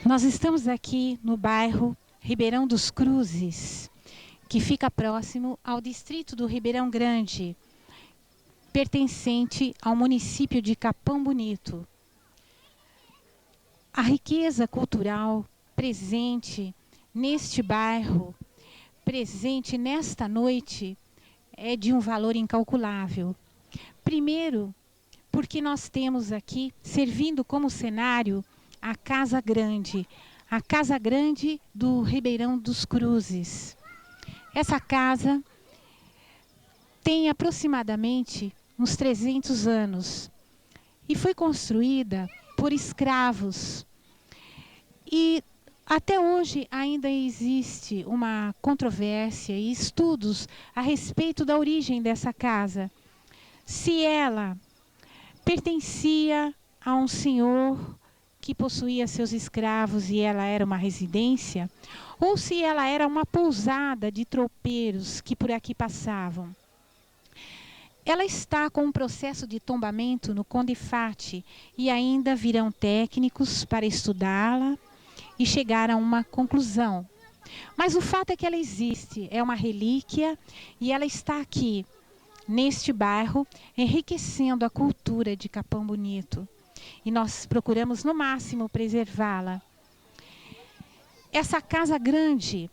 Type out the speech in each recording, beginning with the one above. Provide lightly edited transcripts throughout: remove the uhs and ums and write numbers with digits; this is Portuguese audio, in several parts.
Nós estamos aqui no bairro Ribeirão dos Cruzes, que fica próximo ao distrito do Ribeirão Grande, pertencente ao município de Capão Bonito. A riqueza cultural presente neste bairro, presente nesta noite, é de um valor incalculável. Primeiro, porque nós temos aqui, servindo como cenário, a Casa Grande do Ribeirão dos Cruzes. Essa casa tem aproximadamente uns 300 anos e foi construída por escravos. E até hoje ainda existe uma controvérsia e estudos a respeito da origem dessa casa. Se ela pertencia a um senhor que possuía seus escravos e ela era uma residência, ou se ela era uma pousada de tropeiros que por aqui passavam. Ela está com um processo de tombamento no Condefate e ainda virão técnicos para estudá-la e chegar a uma conclusão. Mas o fato é que ela existe, é uma relíquia e ela está aqui, neste bairro, enriquecendo a cultura de Capão Bonito. E nós procuramos, no máximo, preservá-la. Essa Casa Grande,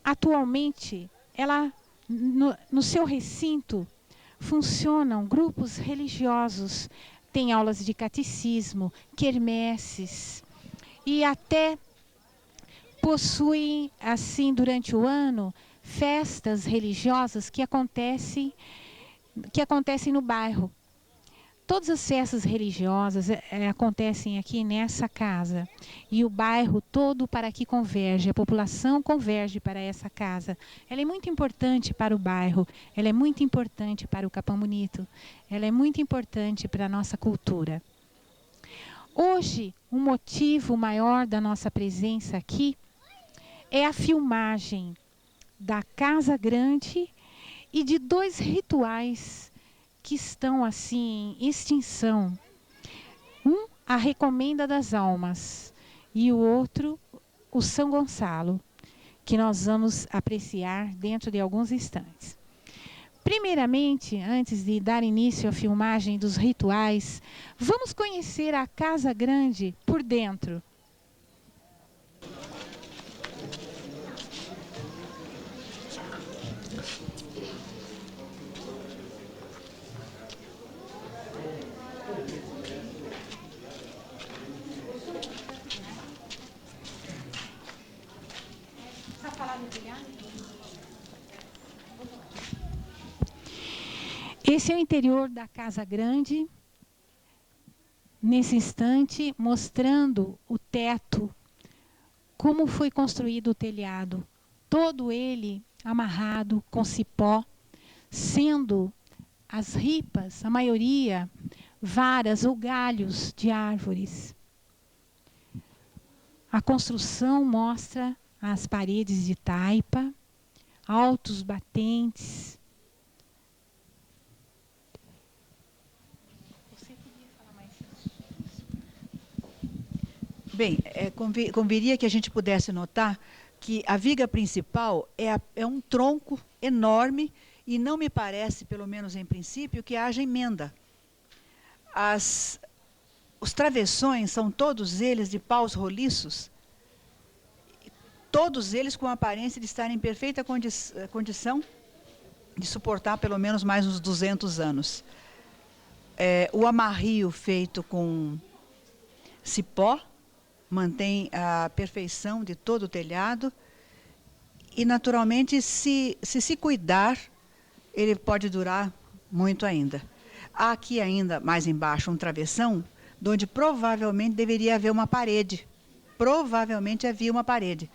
atualmente, ela, no seu recinto, funcionam grupos religiosos, tem aulas de catecismo, quermesses, e até possuem, assim, durante o ano, festas religiosas que acontecem no bairro. Todas as festas religiosas acontecem aqui nessa casa. E o bairro todo para aqui converge, a população converge para essa casa. Ela é muito importante para o bairro, ela é muito importante para o Capão Bonito, ela é muito importante para a nossa cultura. Hoje, o motivo maior da nossa presença aqui é a filmagem da Casa Grande e de dois rituais que estão assim em extinção. Um, a Recomenda das Almas, e o outro, o São Gonçalo, que nós vamos apreciar dentro de alguns instantes. Primeiramente, antes de dar início à filmagem dos rituais, vamos conhecer a Casa Grande por dentro. Esse é o interior da Casa Grande, nesse instante, mostrando o teto, como foi construído o telhado. Todo ele amarrado com cipó, sendo as ripas, a maioria, varas ou galhos de árvores. A construção mostra as paredes de taipa, altos batentes. Bem, conviria que a gente pudesse notar que a viga principal é um tronco enorme e não me parece, pelo menos em princípio, que haja emenda. Os travessões são todos eles de paus roliços, todos eles com a aparência de estarem em perfeita condição de suportar pelo menos mais uns 200 anos. O amarrio feito com cipó mantém a perfeição de todo o telhado e, naturalmente, se cuidar, ele pode durar muito ainda. Há aqui ainda, mais embaixo, um travessão, onde provavelmente deveria haver uma parede. Provavelmente havia uma parede.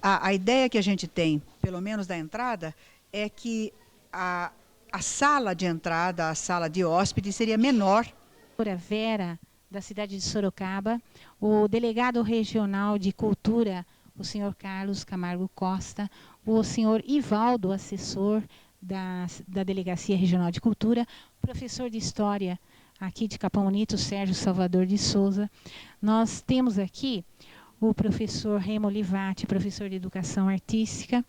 A ideia que a gente tem, pelo menos da entrada, é que a sala de entrada, a sala de hóspede, seria menor. Vera, da cidade de Sorocaba, o delegado regional de cultura, o senhor Carlos Camargo Costa, o senhor Ivaldo, assessor da Delegacia Regional de Cultura, professor de História aqui de Capão Bonito, Sérgio Salvador de Souza. Nós temos aqui o professor Remo Livati, professor de Educação Artística.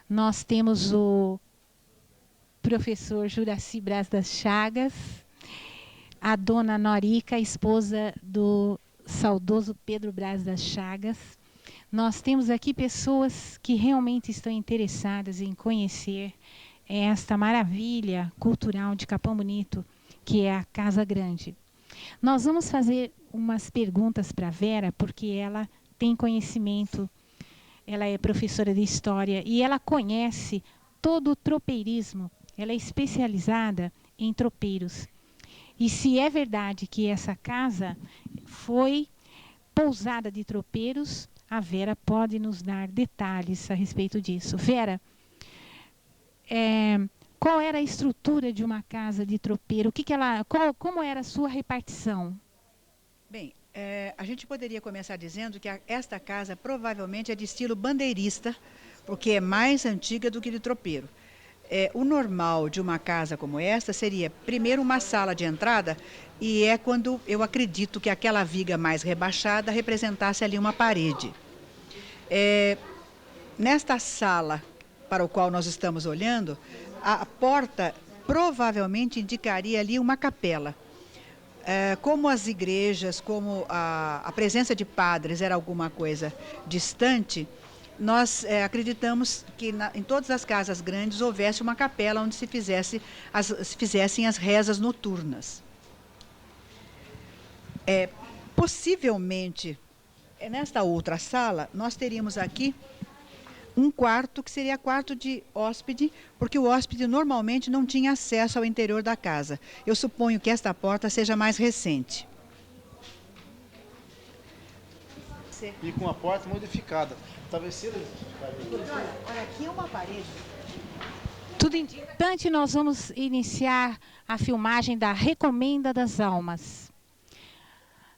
Nós temos o professor Juraci Braz das Chagas, a dona Norica, esposa do saudoso Pedro Braz das Chagas. Nós temos aqui pessoas que realmente estão interessadas em conhecer esta maravilha cultural de Capão Bonito, que é a Casa Grande. Nós vamos fazer umas perguntas para a Vera, porque ela tem conhecimento, ela é professora de História e ela conhece todo o tropeirismo, ela é especializada em tropeiros. E se é verdade que essa casa foi pousada de tropeiros, a Vera pode nos dar detalhes a respeito disso. Vera, qual era a estrutura de uma casa de tropeiro? Como era a sua repartição? Bem, a gente poderia começar dizendo que esta casa provavelmente é de estilo bandeirista, porque é mais antiga do que de tropeiro. O normal de uma casa como esta seria, primeiro, uma sala de entrada, e é quando eu acredito que aquela viga mais rebaixada representasse ali uma parede. Nesta sala para o qual nós estamos olhando, a porta provavelmente indicaria ali uma capela. Como as igrejas, como a presença de padres era alguma coisa distante, nós acreditamos que em todas as casas grandes houvesse uma capela onde se fizessem as rezas noturnas. Possivelmente, nesta outra sala, nós teríamos aqui um quarto que seria quarto de hóspede, porque o hóspede normalmente não tinha acesso ao interior da casa. Eu suponho que esta porta seja mais recente. E com a porta modificada. Talvez seja. Olha, aqui é uma parede. Tudo indiante, nós vamos iniciar a filmagem da Recomenda das Almas.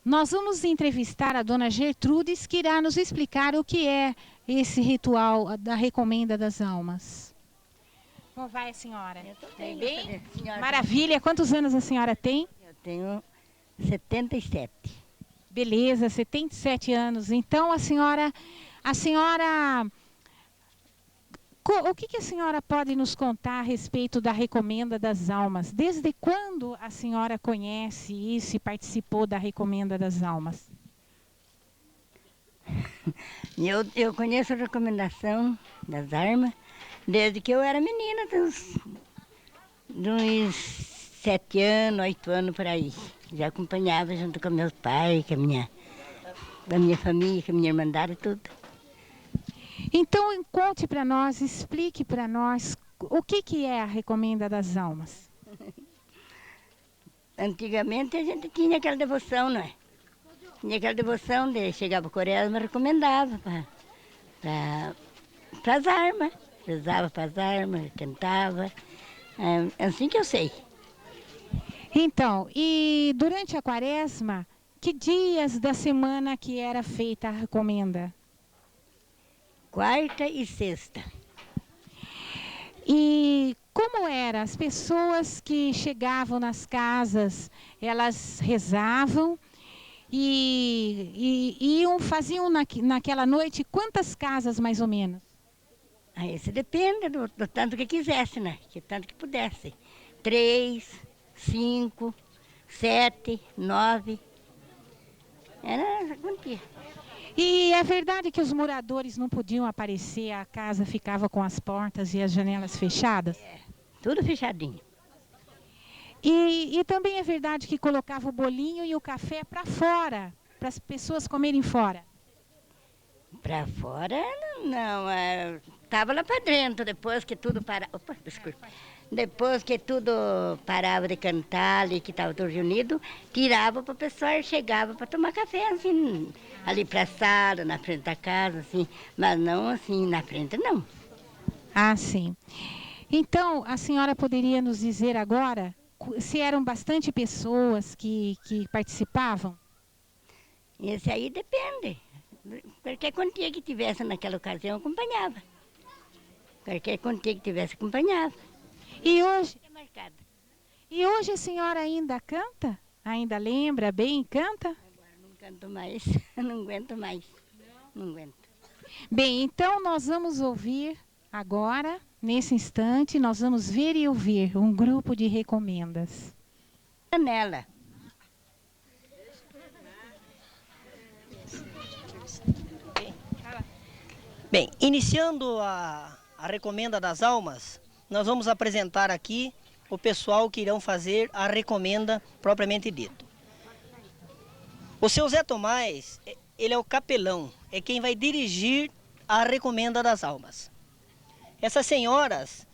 Nós vamos entrevistar a dona Gertrudes, que irá nos explicar o que é esse ritual da Recomenda das Almas. Como vai a senhora? Eu tô Bem? Senhora, Maravilha. Quantos anos a senhora tem? eu tenho 77. Beleza, 77 anos. Então, a senhora... O que a senhora pode nos contar a respeito da Recomenda das Almas? Desde quando a senhora conhece isso e participou da Recomenda das Almas? Eu conheço a recomendação das armas desde que eu era menina, dos 7 anos, 8 anos por aí. Já acompanhava junto com meus pais, com a minha família, com a minha irmandade e tudo. Então, conte para nós, explique para nós o que é a Recomenda das Almas. Antigamente a gente tinha aquela devoção, não é? Tinha aquela devoção de chegava o Quaresma, recomendava para as armas. Rezava para as armas, cantava. É assim que eu sei. Então, e durante a Quaresma, que dias da semana que era feita a recomenda? Quarta e sexta. E como era? As pessoas que chegavam nas casas, elas rezavam e faziam naquela noite quantas casas mais ou menos? Isso depende do tanto que quisesse, né? Que tanto que pudesse. 3, 5, 7, 9. Era essa quantia. E é verdade que os moradores não podiam aparecer, a casa ficava com as portas e as janelas fechadas? Tudo fechadinho. E também é verdade que colocava o bolinho e o café para fora, para as pessoas comerem fora? Para fora, não. Tava lá para dentro, depois que tudo parava. Opa, desculpa. Depois que tudo parava de cantar ali, que estava tudo reunido, tirava para o pessoal, chegava para tomar café, assim, ali para a sala, na frente da casa, assim. Mas não assim, na frente, não. Ah, sim. Então, a senhora poderia nos dizer agora se eram bastante pessoas que participavam? Esse aí depende. Qualquer quantia que tivesse naquela ocasião, acompanhava. Qualquer quantia que tivesse, acompanhava. E hoje a senhora ainda canta? Ainda lembra bem e canta? Agora não canto mais, não aguento mais. Não aguento. Bem, então nós vamos ouvir agora, nesse instante, nós vamos ver e ouvir um grupo de recomendas. Nela. Bem, iniciando a recomenda das almas, nós vamos apresentar aqui o pessoal que irão fazer a recomenda propriamente dito. O seu Zé Tomás, ele é o capelão, é quem vai dirigir a recomenda das almas. Essas senhoras,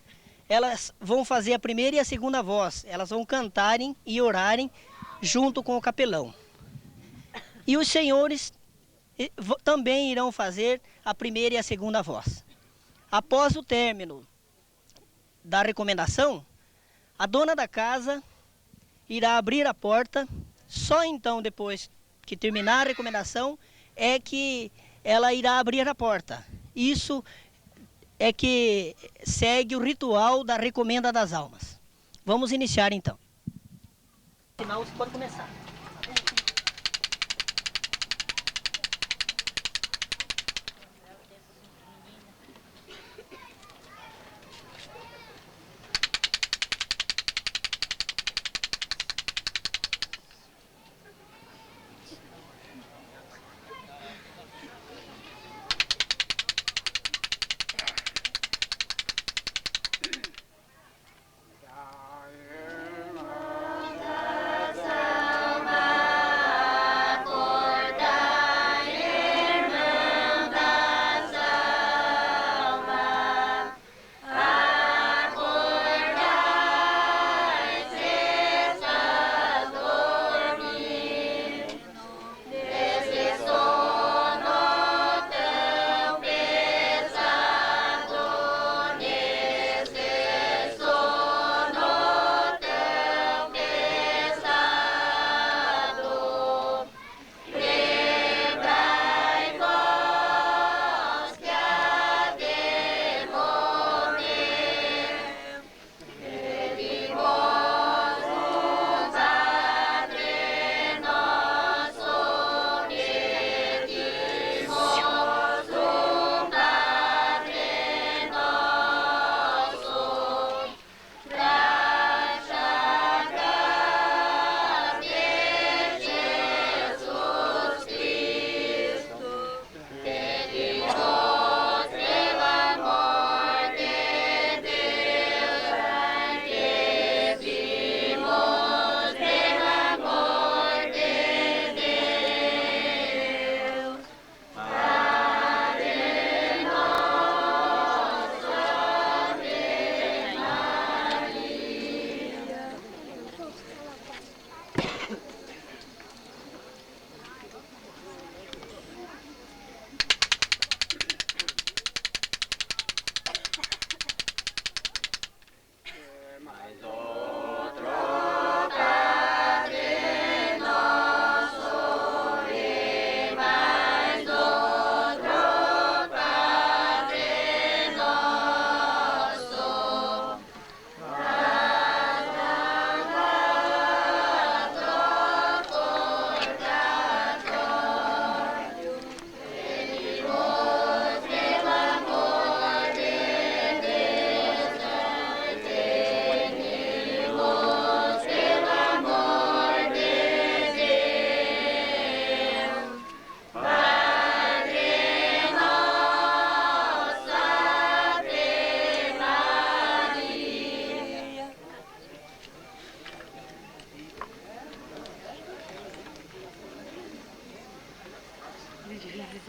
elas vão fazer a primeira e a segunda voz, elas vão cantarem e orarem junto com o capelão. E os senhores também irão fazer a primeira e a segunda voz. Após o término da recomendação, a dona da casa irá abrir a porta, só então depois que terminar a recomendação é que ela irá abrir a porta. Isso é que segue o ritual da recomenda das almas. Vamos iniciar então. Sinal, você pode começar.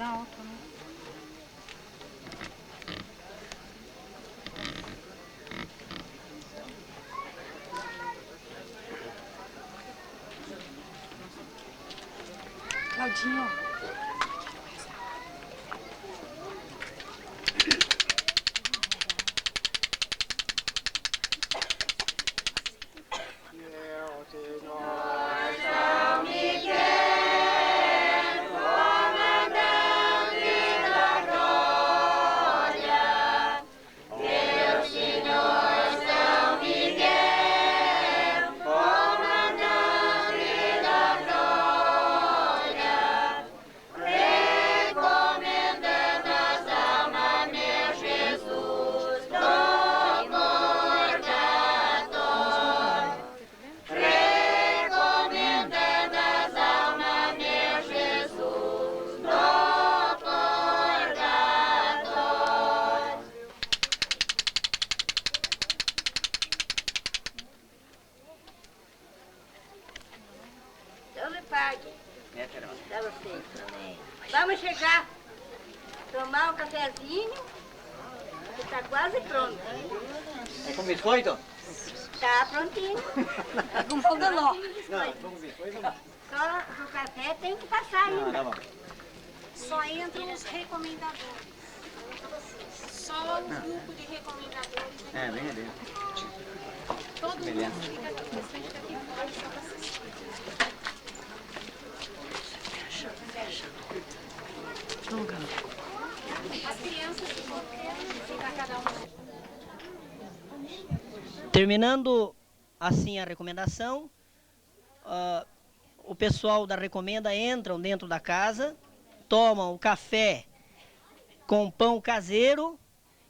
Alto, né? Claudinho. Pra vocês. Vamos chegar, tomar um cafezinho, que tá quase pronto. É com biscoito? Tá prontinho. É com fogaló. Não, com biscoito não. Só o café tem que passar ainda. Tá bom. Só entram os recomendadores. Só o grupo de recomendadores. É, bem ali. Todo mundo Beleza. fica aqui, bastante aqui fora só para assistir. As crianças ficam cada um. Terminando assim a recomendação, o pessoal da recomenda entram dentro da casa, tomam café com pão caseiro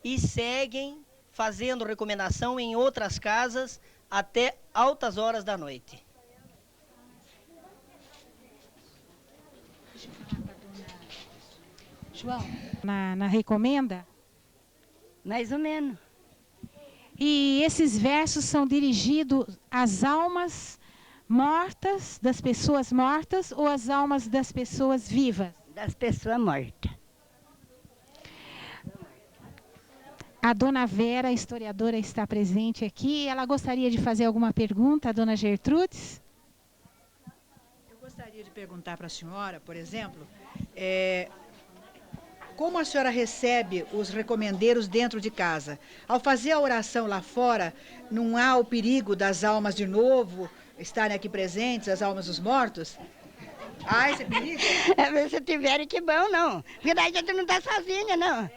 e seguem fazendo recomendação em outras casas até altas horas da noite. João, na recomenda? Mais ou menos. E esses versos são dirigidos às almas mortas, das pessoas mortas, ou às almas das pessoas vivas? Das pessoas mortas. A dona Vera, a historiadora, está presente aqui. Ela gostaria de fazer alguma pergunta à dona Gertrudes? Eu gostaria de perguntar para a senhora, por exemplo, como a senhora recebe os recomendeiros dentro de casa? Ao fazer a oração lá fora, não há o perigo das almas de novo estarem aqui presentes, as almas dos mortos? Há esse perigo? Se tiverem, que bom, não. Porque daí a gente não está sozinha, não.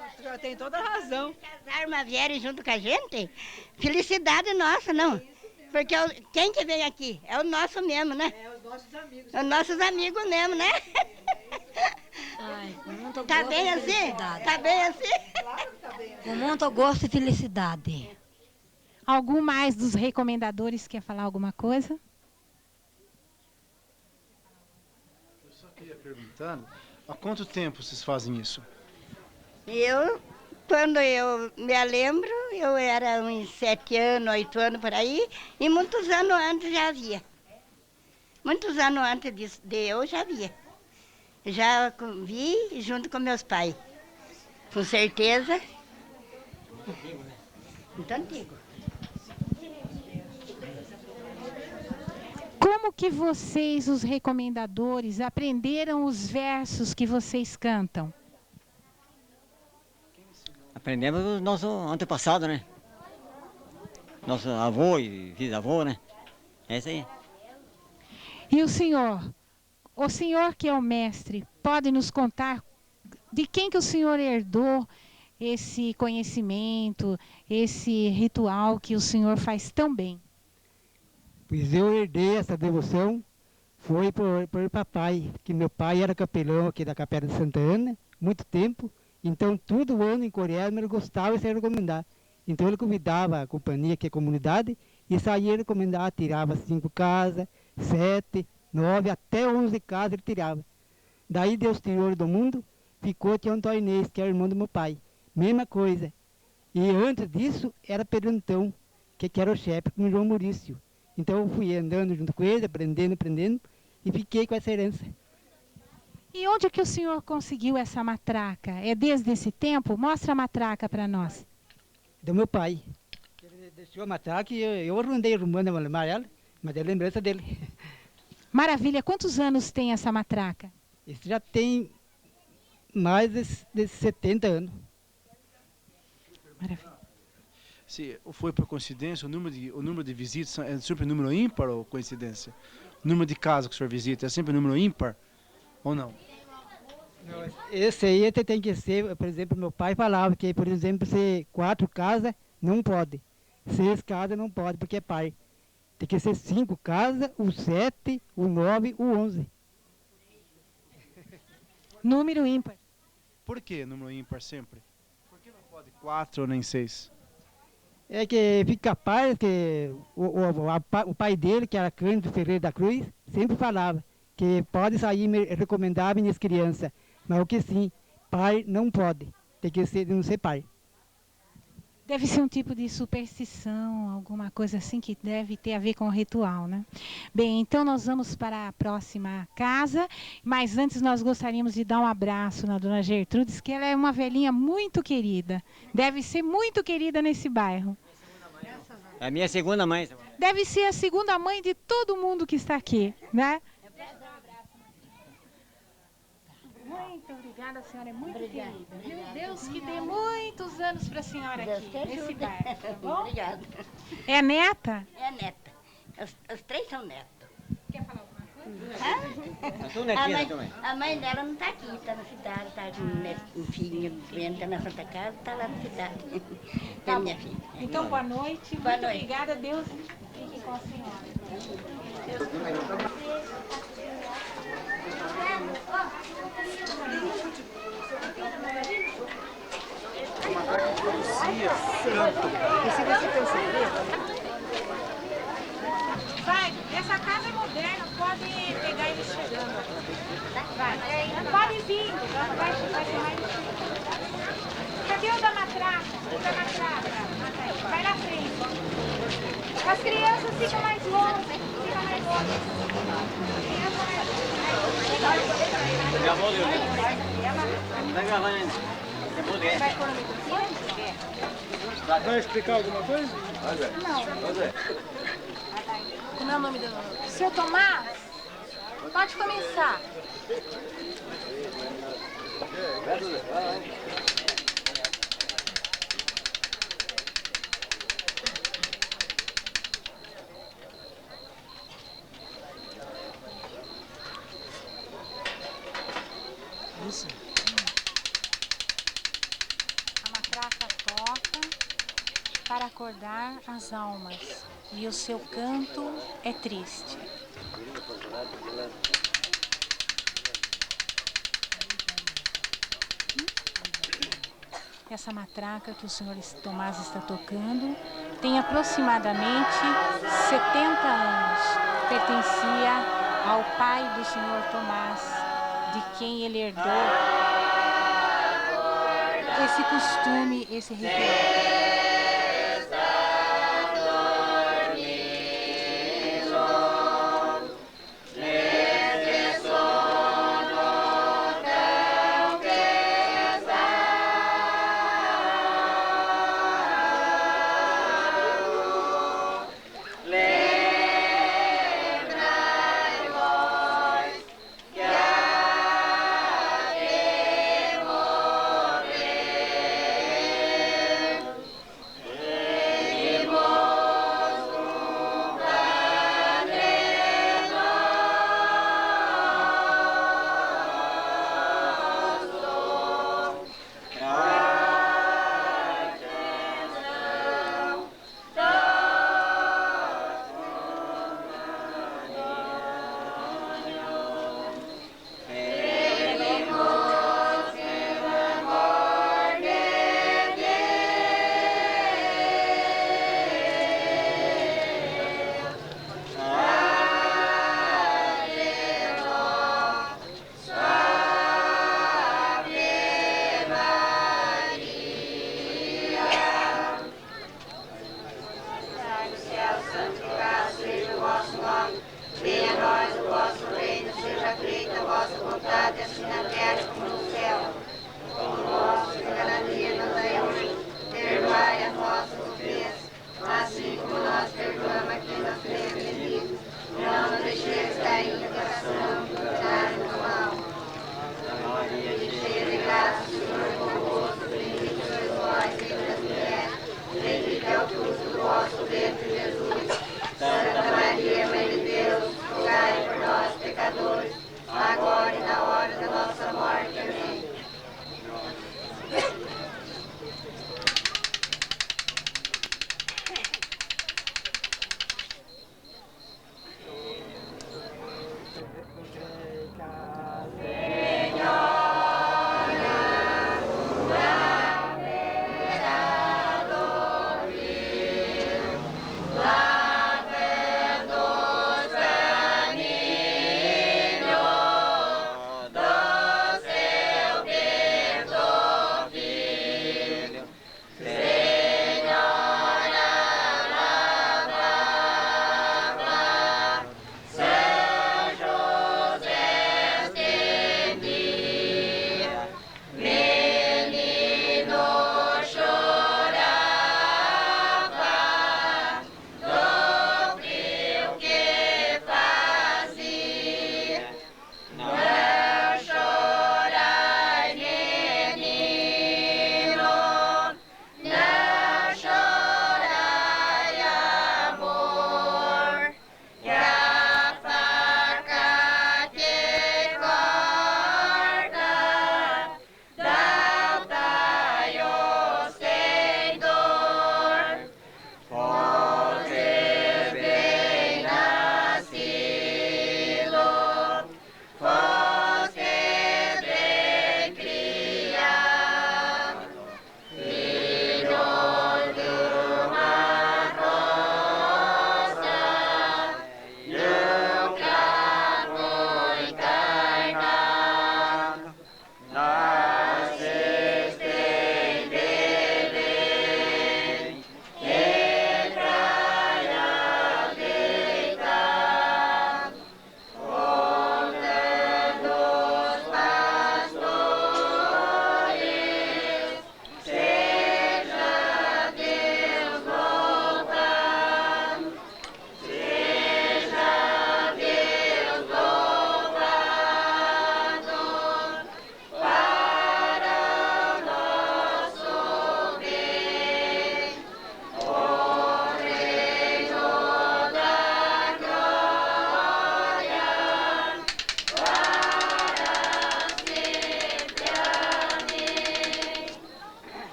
A senhora tem toda a razão. Se as armas vierem junto com a gente, felicidade nossa, não. Porque quem que vem aqui? É o nosso mesmo, né? É, os nossos amigos. Os nossos amigos mesmo, né? Ai, com muito Tá gosto bem e assim? felicidade. Tá bem assim? Claro que tá bem. Com muito gosto e felicidade. Algum mais dos recomendadores quer falar alguma coisa? Eu só queria perguntar, há quanto tempo vocês fazem isso? Quando eu me lembro, eu era uns 7 anos, 8 anos por aí, e muitos anos antes já havia. Muitos anos antes de eu já havia. Já vi junto com meus pais. Com certeza. Muito antigo. Como que vocês, os recomendadores, aprenderam os versos que vocês cantam? Aprendemos do nosso antepassado, né? Nosso avô e bisavô, né? É isso aí. E o senhor que é o mestre, pode nos contar de quem que o senhor herdou esse conhecimento, esse ritual que o senhor faz tão bem? Pois eu herdei essa devoção, foi por papai, que meu pai era capelão aqui da Capela de Santa Ana, muito tempo. Então, todo ano em Coreia, ele gostava de se recomendar. Então, ele convidava a companhia, que é a comunidade, e saía recomendar, tirava 5 casas, 7, 9, até 11 casas ele tirava. Daí, Deus tirou ele do mundo, ficou Tião Antônio Inês, que era irmão do meu pai. Mesma coisa. E antes disso, era Pedro Antão, que era o chefe, com o João Maurício. Então, eu fui andando junto com ele, aprendendo, e fiquei com essa herança. E onde que o senhor conseguiu essa matraca? É desde esse tempo? Mostra a matraca para nós. Do meu pai. Ele deixou a matraca e eu andei arrumando ela, mas é lembrança dele. Maravilha. Quantos anos tem essa matraca? Esse já tem mais de 70 anos. Maravilha. Se foi por coincidência, o número de visitas é sempre número ímpar ou coincidência? O número de casas que o senhor visita é sempre número ímpar ou não? Esse aí tem que ser, por exemplo, meu pai falava que, por exemplo, se 4 casas, não pode. 6 casas não pode, porque é par. Tem que ser 5 casas, o 7, o 9, o 11. Número ímpar. Por que número ímpar sempre? Por que não pode 4 ou nem 6? É que fica par, que o pai dele, que era Cândido Ferreira da Cruz, sempre falava que pode sair recomendar minhas crianças, mas o que sim, pai não pode, tem que ser, não ser pai. Deve ser um tipo de superstição, alguma coisa assim que deve ter a ver com o ritual, né? Bem, então nós vamos para a próxima casa, mas antes nós gostaríamos de dar um abraço na dona Gertrudes, que ela é uma velhinha muito querida. Deve ser muito querida nesse bairro. É a minha segunda mãe. Deve ser a segunda mãe de todo mundo que está aqui, né? Muito obrigada, a senhora é muito querida. Viu? Deus que dê muitos anos para a senhora aqui, nesse bairro, tá bom? Obrigada. É neta? É neta. Os três são netos. Quer falar alguma coisa? Eu sou netinha também. A mãe dela não está aqui, está na cidade, está com um filhinho doente, está na Santa Casa, está lá na cidade. É Tá minha bom. filha. Então, boa noite. Boa Muito noite. obrigada. Deus fique com a senhora. E se você perceber, Vai, essa casa é moderna, pode pegar eles chegando. Vai, pode vir, vai chamar eles chegando. Cadê o da matraca? O da matraca. Vai na frente. As crianças ficam mais longe. Fica mais longe. Já vou ler. Não vai gravar ainda. Já vou ler. Vai pôr o microfone? Vai explicar alguma coisa? Como é o nome do... Seu Tomás, pode começar. Isso. A matraca toca para acordar as almas e o seu canto é triste. Essa matraca que o senhor Tomás está tocando tem aproximadamente 70 anos. Pertencia ao pai do senhor Tomás, de quem ele herdou esse costume, esse ritual. Agora e na hora da nossa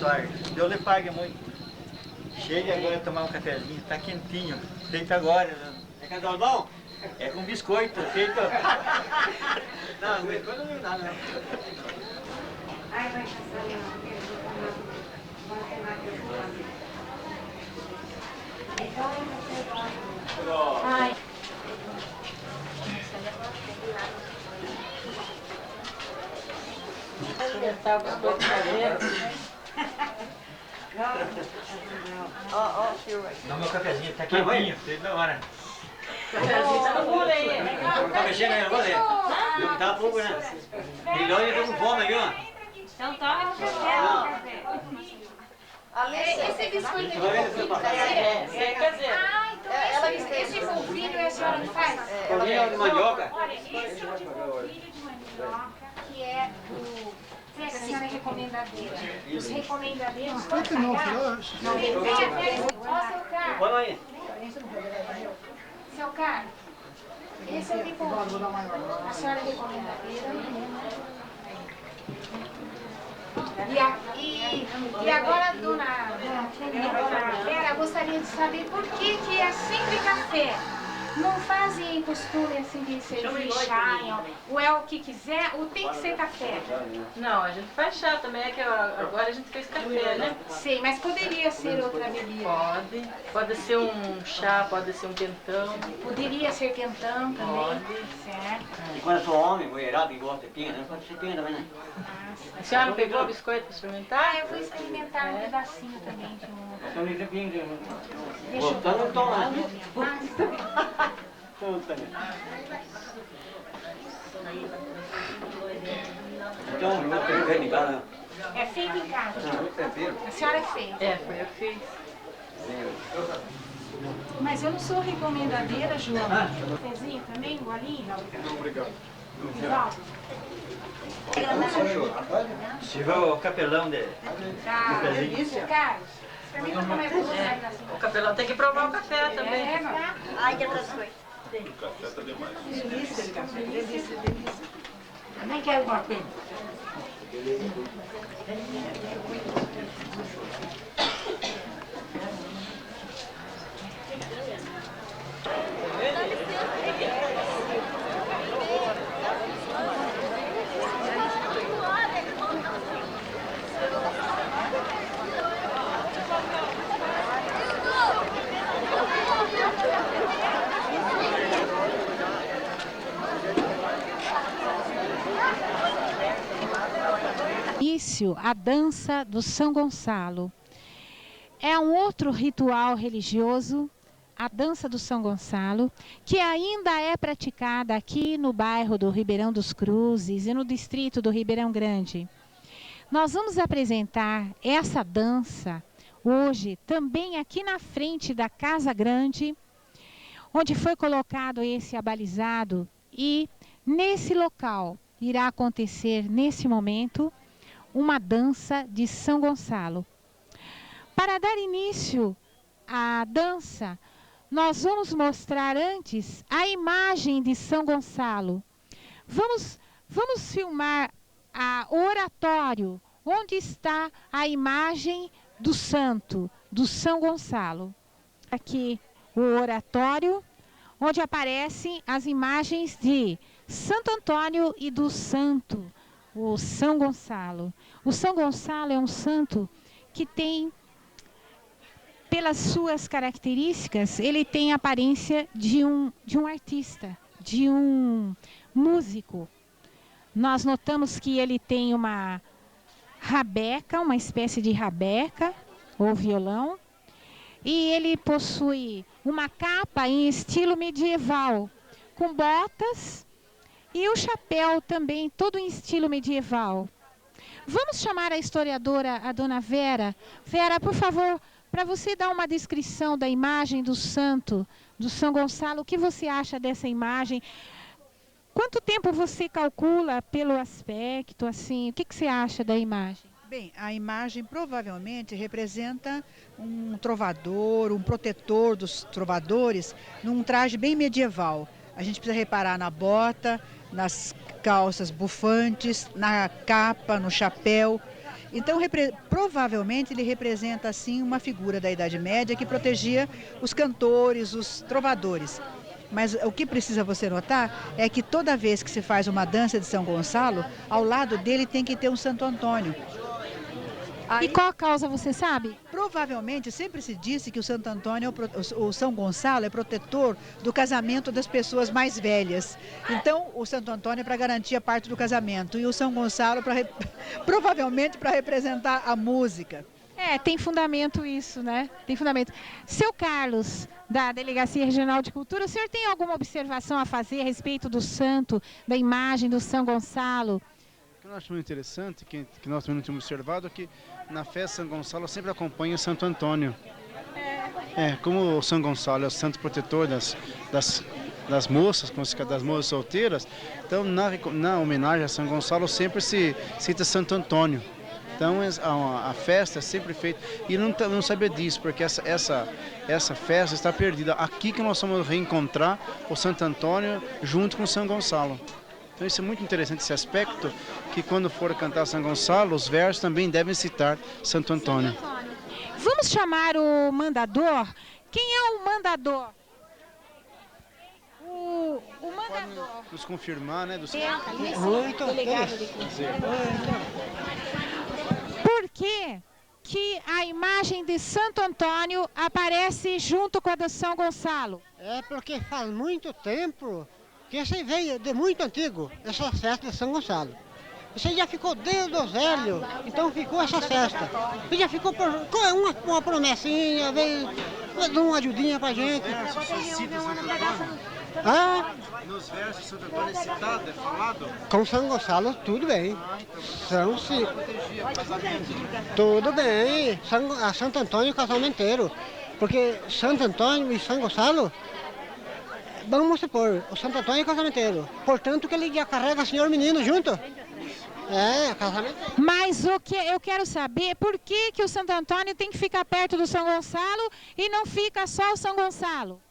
sorte. Deus lhe pague muito. Chegue agora a tomar um cafezinho, tá quentinho. Feito agora. É casal bom? É com biscoito, feito. Não, biscoito não dá, não. Ai. Dá meu cafezinho, tá quentinho, feito da hora. Não tá mexendo aí, não vou ler. Não tá pouco, né? Melhor eu tô com fome aqui, ó. Então toma o café. Esse biscoito aqui esse polvilho a senhora não faz? Polvilho de mandioca. Olha, esse é o de polvilho de mandioca, que é do... A senhora é recomendadeira. Os recomendadeiros podem pagar? Não, vem até... Ó, seu Carlos. Vamos aí. Seu Carlos, esse é o de polvilho. A senhora é recomendadeira. E agora, dona Vera, gostaria de saber por que é sempre café. Não fazem costume assim de servir chá, ou é o que quiser, ou tem que ser café? Não, a gente faz chá também, é que agora a gente fez café, né? Sei, mas poderia ser outra bebida. Pode ser um chá, pode ser um quentão. Poderia ser quentão também. Pode. Certo. E quando eu sou homem, mulherado e gosta de pinga, né? Pode ser pinga também, né? A senhora não pegou o biscoito para experimentar? Eu vou experimentar um pedacinho também de um... Então não tem pinga. Deixa eu Gostando, não toma, né? Então, eu vou ter que casa. É feito em casa? A senhora fez? É, foi eu que fiz. Mas eu não sou recomendadeira, João. Cafezinho também, um golinho? Não, obrigado. Vivaldo. Se tiver o capelão de... Tá, delícia. Carlos, experimenta como é bom. O capelão tem que provar o café também. Ai, que outras coisas. O café tá demais. Delícia, café. Delícia, delícia. Também quero uma coisa. Início a dança do São Gonçalo. É um outro ritual religioso, a dança do São Gonçalo, que ainda é praticada aqui no bairro do Ribeirão dos Cruzes e no distrito do Ribeirão Grande. Nós vamos apresentar essa dança hoje também aqui na frente da Casa Grande, onde foi colocado esse abalizado, e nesse local irá acontecer nesse momento uma dança de São Gonçalo. Para dar início à dança, nós vamos mostrar antes a imagem de São Gonçalo. Vamos filmar o oratório, onde está a imagem do santo, do São Gonçalo. Aqui o oratório, onde aparecem as imagens de Santo Antônio e do santo, o São Gonçalo. O São Gonçalo é um santo que tem, pelas suas características, ele tem a aparência de um artista, de um músico. Nós notamos que ele tem uma rabeca, uma espécie de rabeca ou violão, e ele possui uma capa em estilo medieval, com botas e o chapéu também, todo em estilo medieval. Vamos chamar a historiadora, a dona Vera. Vera, por favor, para você dar uma descrição da imagem do santo, do São Gonçalo, o que você acha dessa imagem? Quanto tempo você calcula pelo aspecto, assim? O que você acha da imagem? Bem, a imagem provavelmente representa um trovador, um protetor dos trovadores, num traje bem medieval. A gente precisa reparar na bota, nas calças bufantes, na capa, no chapéu. Então, provavelmente, ele representa, assim, uma figura da Idade Média que protegia os cantores, os trovadores. Mas o que precisa você notar é que toda vez que se faz uma dança de São Gonçalo, ao lado dele tem que ter um Santo Antônio. E qual a causa, você sabe? Provavelmente, sempre se disse que o Santo Antônio, o São Gonçalo, é protetor do casamento das pessoas mais velhas. Então, o Santo Antônio é para garantir a parte do casamento e o São Gonçalo, provavelmente, para representar a música. Tem fundamento isso, né? Tem fundamento. Seu Carlos, da Delegacia Regional de Cultura, o senhor tem alguma observação a fazer a respeito do santo, da imagem do São Gonçalo? O que eu acho muito interessante, que nós também não tínhamos observado, é que na festa São Gonçalo sempre acompanha o Santo Antônio. Como o São Gonçalo é o santo protetor das moças, das moças solteiras, então na homenagem a São Gonçalo sempre se cita Santo Antônio. Então a festa é sempre feita, e não sabia disso, porque essa festa está perdida. Aqui que nós vamos reencontrar o Santo Antônio junto com o São Gonçalo. Então isso é muito interessante, esse aspecto, que quando for cantar São Gonçalo, os versos também devem citar Santo Antônio. Vamos chamar o mandador. Quem é o mandador? O mandador. Pode nos confirmar, né? Delegado de Por que a imagem de Santo Antônio aparece junto com a do São Gonçalo? É porque faz muito tempo que isso veio de muito antigo, essa festa de São Gonçalo. Isso aí já ficou desde os velhos, então ficou essa festa. E já ficou por uma promessinha, veio uma ajudinha pra gente. Nos versos Santo Antônio é citado, é falado? Com São Gonçalo, tudo bem. Tudo bem. Santo Antônio é casamenteiro. Porque Santo Antônio e São Gonçalo, vamos supor, o Santo Antônio é casamenteiro. Portanto, que ele já carrega o senhor menino junto. Casamenteiro. Mas o que eu quero saber, por que o Santo Antônio tem que ficar perto do São Gonçalo e não fica só o São Gonçalo?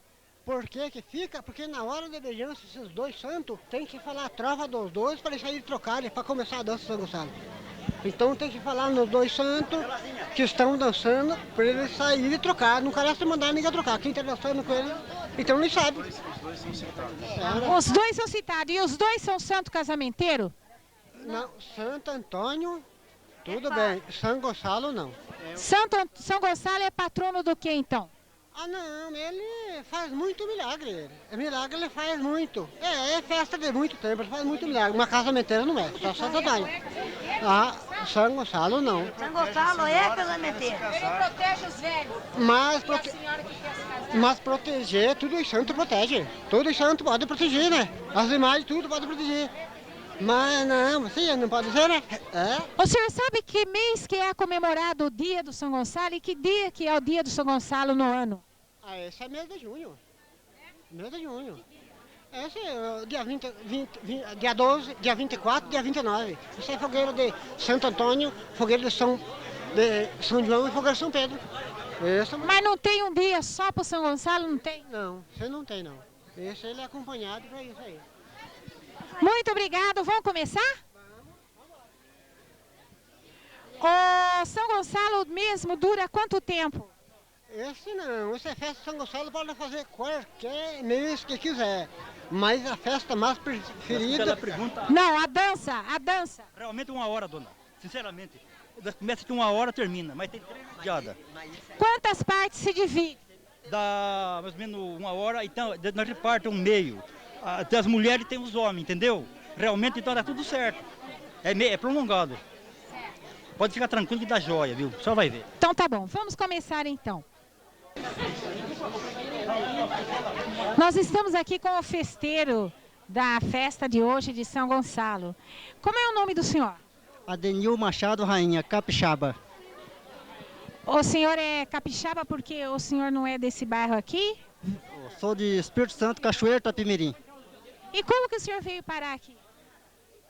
Por que fica? Porque na hora da obediência, esses dois santos, tem que falar a trova dos dois para eles saírem trocarem, para começar a dança de São Gonçalo. Então tem que falar nos dois santos que estão dançando, para eles saírem e trocar. Não carece mandar ninguém trocar. Quem está dançando com eles, então eles sabem. Os dois são citados. Os dois são citados. E os dois são santo casamenteiro? Não, Santo Antônio, tudo bem. São Gonçalo, não. São Gonçalo é patrono do que, então? Não, ele faz muito milagre. Milagre ele faz muito. É festa de muito tempo, ele faz muito milagre. Uma casamenteira não é, só Santo Antônio. São Gonçalo não. São Gonçalo é casamenteiro. Ele protege os velhos. Mas proteger, tudo os santos protege. Tudo os santos pode proteger, né? As imagens, tudo pode proteger. Mas não, sim, não pode ser, né? O senhor sabe que mês que é comemorado o dia do São Gonçalo e que dia que é o dia do São Gonçalo no ano? Esse é mês de junho. Mês de junho. Esse é dia 12, dia 24, dia 29. Esse é fogueira de Santo Antônio, fogueira de São João e fogueira de São Pedro. Mas não tem um dia só para o São Gonçalo, não tem? Não, você não tem não. Esse ele é acompanhado para isso aí. Muito obrigado. Vamos começar? O São Gonçalo mesmo dura quanto tempo? Essa festa de São Gonçalo pode fazer qualquer mês que quiser. Mas a festa mais preferida... Não, a dança. Realmente 1 hora, dona. Sinceramente. Começa de 1 hora, termina. Mas tem 3 diadas. Quantas partes se divide? Dá mais ou menos 1 hora, então nós repartimos um meio. Tem as mulheres e tem os homens, entendeu? Realmente então dá tudo certo. É prolongado. Pode ficar tranquilo que dá joia, viu? Só vai ver. Então tá bom, vamos começar então. Nós estamos aqui com o festeiro da festa de hoje de São Gonçalo. Como é o nome do senhor? Adenil Machado Rainha, capixaba. O senhor é capixaba porque o senhor não é desse bairro aqui? Eu sou de Espírito Santo, Cachoeira, Itapemirim. E como que o senhor veio parar aqui?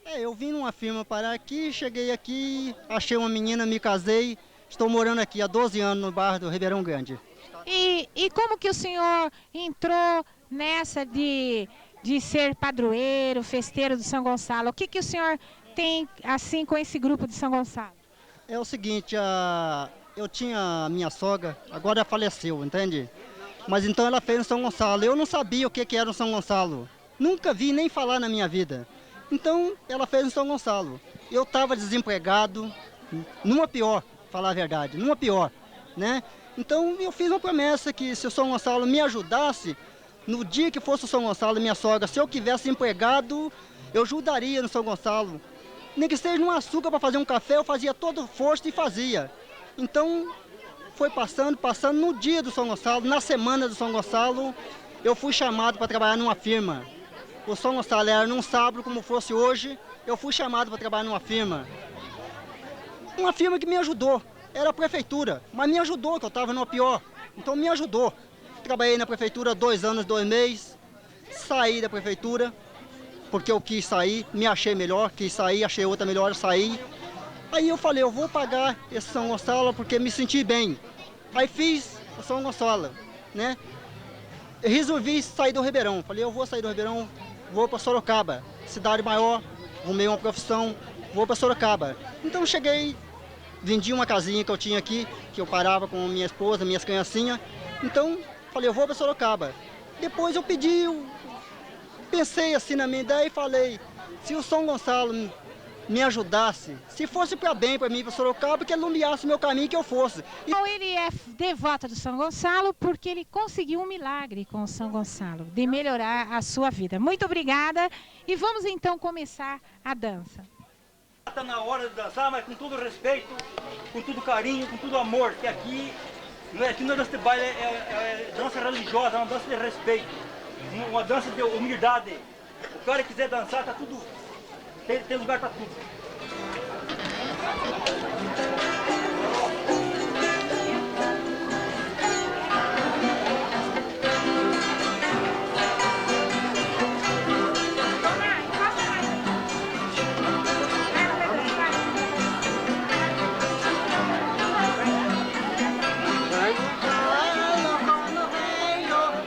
Eu vim numa firma parar aqui, cheguei aqui, achei uma menina, me casei, estou morando aqui há 12 anos no bairro do Ribeirão Grande. E como que o senhor entrou nessa de ser padroeiro, festeiro do São Gonçalo? O que o senhor tem assim com esse grupo de São Gonçalo? É o seguinte, eu tinha a minha sogra, agora ela faleceu, entende? Mas então ela fez no São Gonçalo. Eu não sabia o que era o São Gonçalo. Nunca vi nem falar na minha vida. Então ela fez no São Gonçalo. Eu estava desempregado, numa pior, falar a verdade, numa pior, né? Então eu fiz uma promessa que se o São Gonçalo me ajudasse, no dia que fosse o São Gonçalo, minha sogra, se eu tivesse empregado, eu ajudaria no São Gonçalo. Nem que seja um açúcar para fazer um café, eu fazia todo força e fazia. Então foi passando, no dia do São Gonçalo, na semana do São Gonçalo, eu fui chamado para trabalhar numa firma. O São Gonçalo era num sábado, como fosse hoje, eu fui chamado para trabalhar numa firma. Uma firma que me ajudou, era a prefeitura, mas me ajudou, que eu estava numa pior, então me ajudou. Trabalhei na prefeitura 2 anos, 2 meses, saí da prefeitura, porque eu quis sair, me achei melhor, quis sair, achei outra melhor, eu saí. Aí eu falei, eu vou pagar esse São Gonçalo porque me senti bem. Aí fiz o São Gonçalo, né? Eu resolvi sair do Ribeirão, falei, eu vou sair do Ribeirão, vou para Sorocaba, cidade maior, arrumei uma profissão, vou para Sorocaba. Então cheguei, vendi uma casinha que eu tinha aqui, que eu parava com minha esposa, minhas criancinhas. Então falei, eu vou para Sorocaba. Depois eu pensei assim na minha ideia e falei, se o São Gonçalo me ajudasse, se fosse para bem para mim, para Sorocaba, que ele iluminasse o meu caminho que eu fosse. Então ele é devoto do São Gonçalo porque ele conseguiu um milagre com o São Gonçalo, de melhorar a sua vida. Muito obrigada e vamos então começar a dança. Está na hora de dançar, mas com todo respeito, com todo carinho, com todo amor, que aqui não é dança de baile, é dança religiosa, é uma dança de respeito, uma dança de humildade. O cara que quiser dançar, tá tudo, tem lugar para tudo.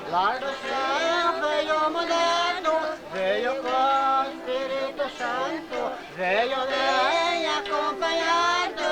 Lá do céu veio o moleque, veio com o Espírito Santo, veio bem acompanhado.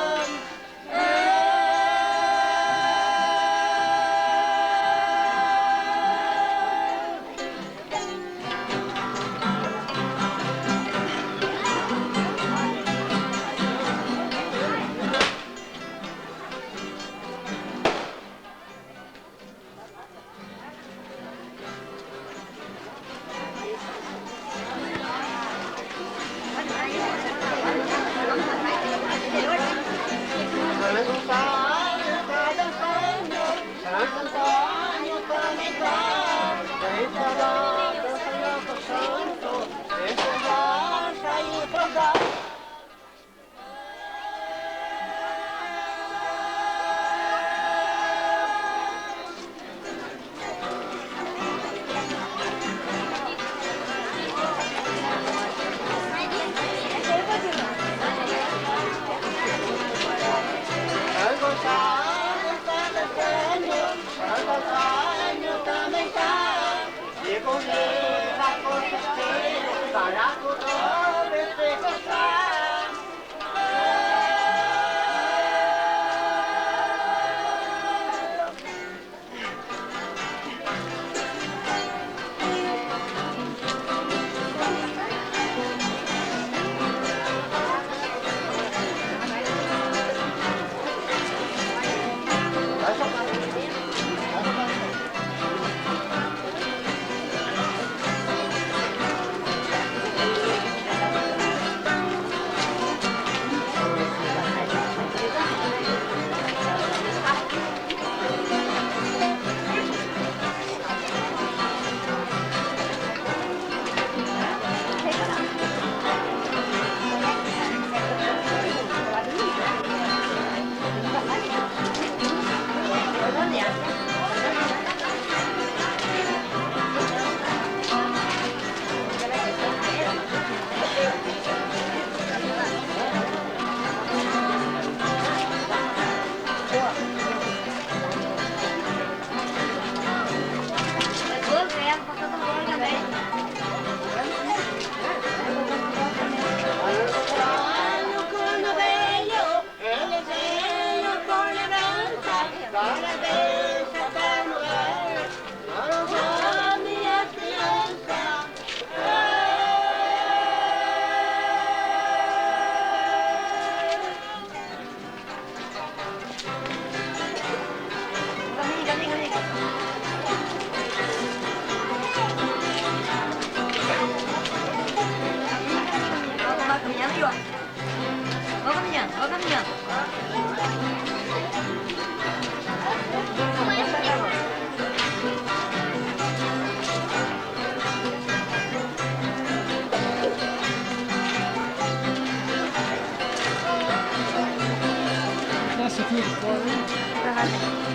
Esse fio de fora, né?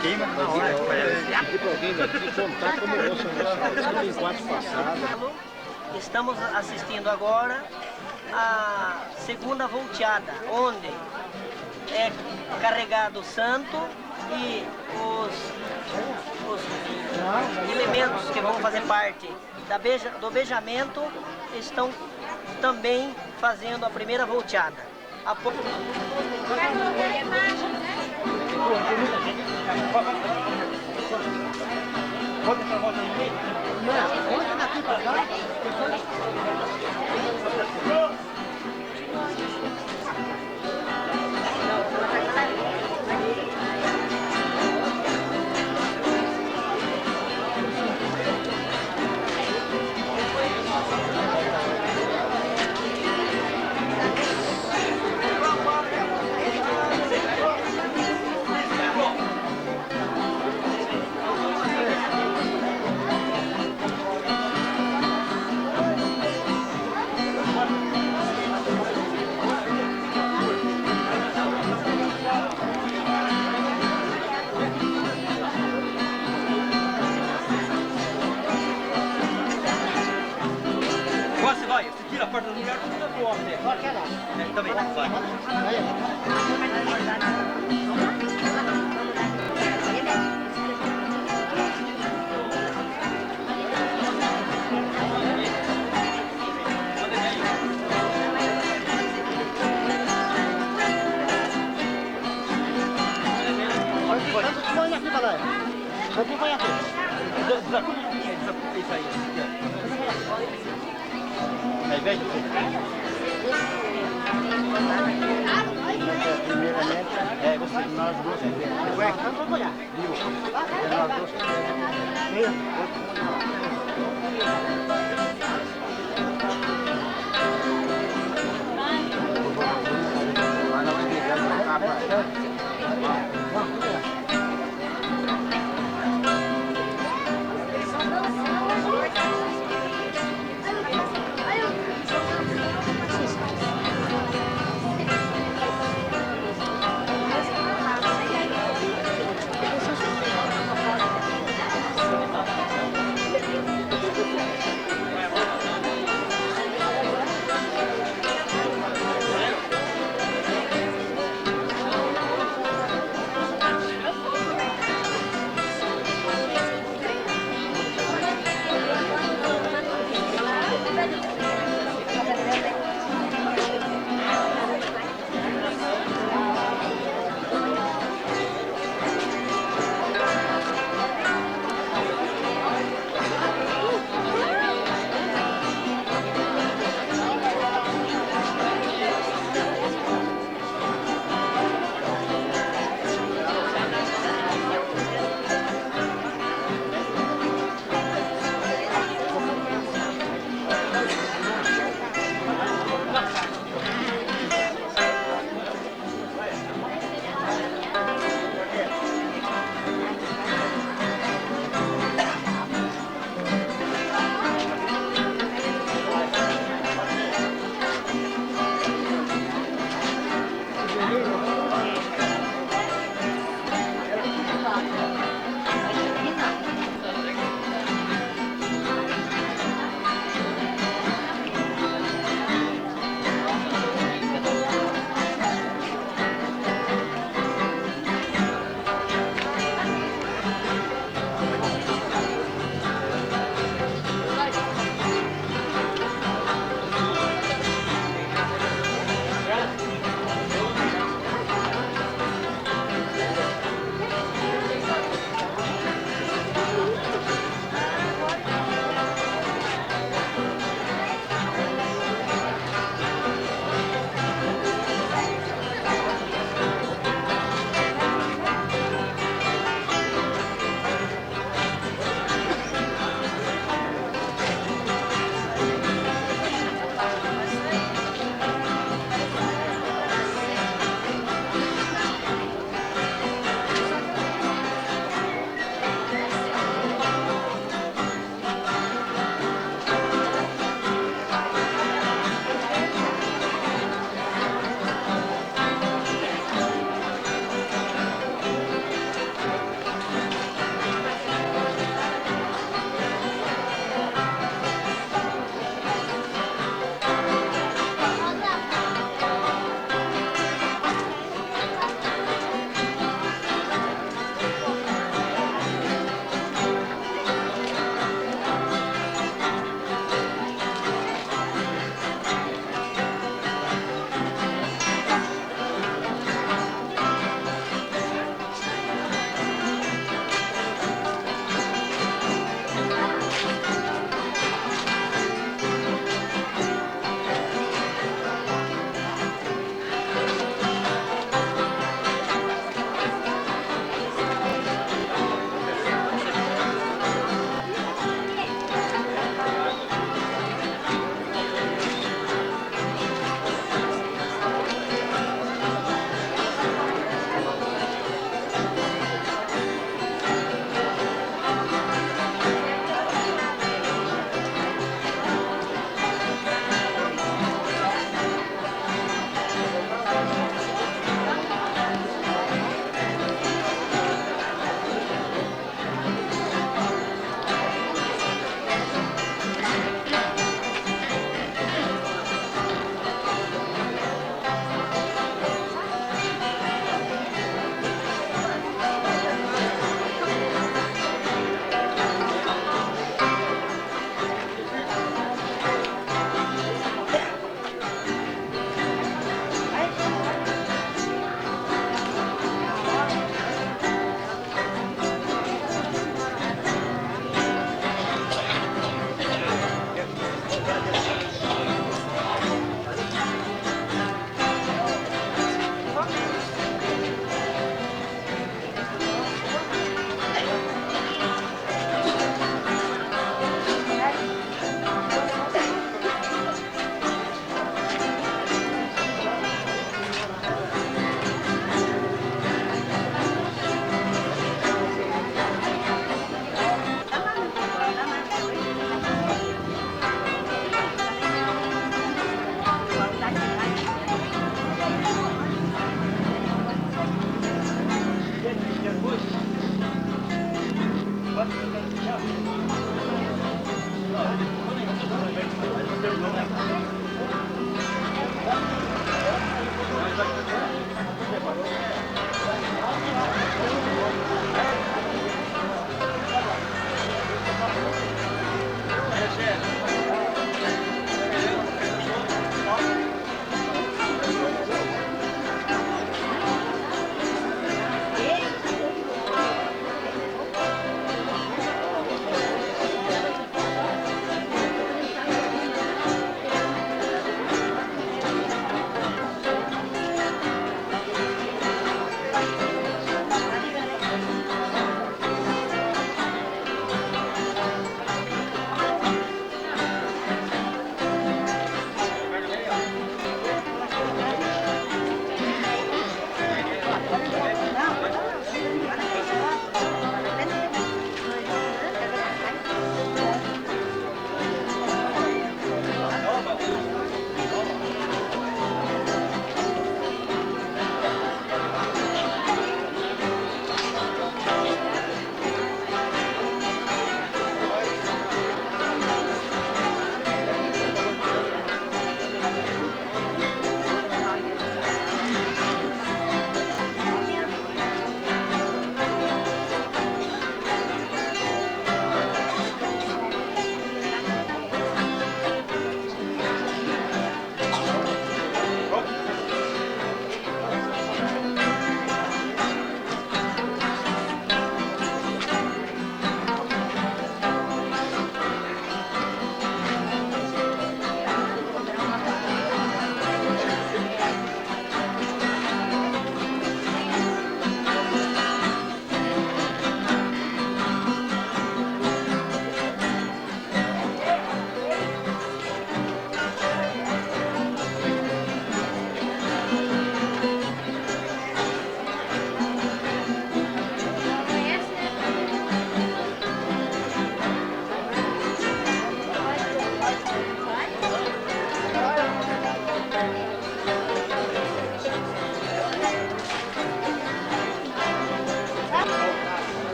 queima na hora. Pedir para alguém daqui contar como é o São Gonçalo. Tem 4 passadas. Estamos assistindo agora a segunda volteada, onde é carregado o santo e os elementos que vão fazer parte do beijamento estão também fazendo a primeira volteada. Pode entrar volta no meio? Não, volta daqui para cá. Tira a porta do lugar, tira pro homem. Também, vai. Põe aqui, Balaia. Santo vai aqui. Isso aí. Aí vem. Primeiramente, você, nós duas. Ué, vamos olhar. Viu? Nós duas.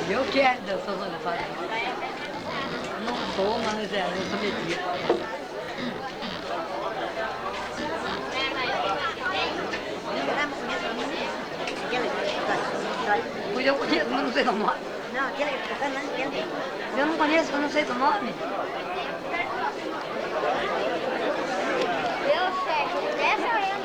Eu quero dançar São Gonçalo. Não sou, mas eu sou metida. Pois eu conheço, mas não sei o nome. Não, aquele que está tocando, aquele. Eu não conheço, eu não sei o nome. Eu sei, dessa eu lembro.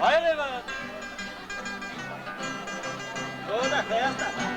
Olha, levanta! Toda a festa!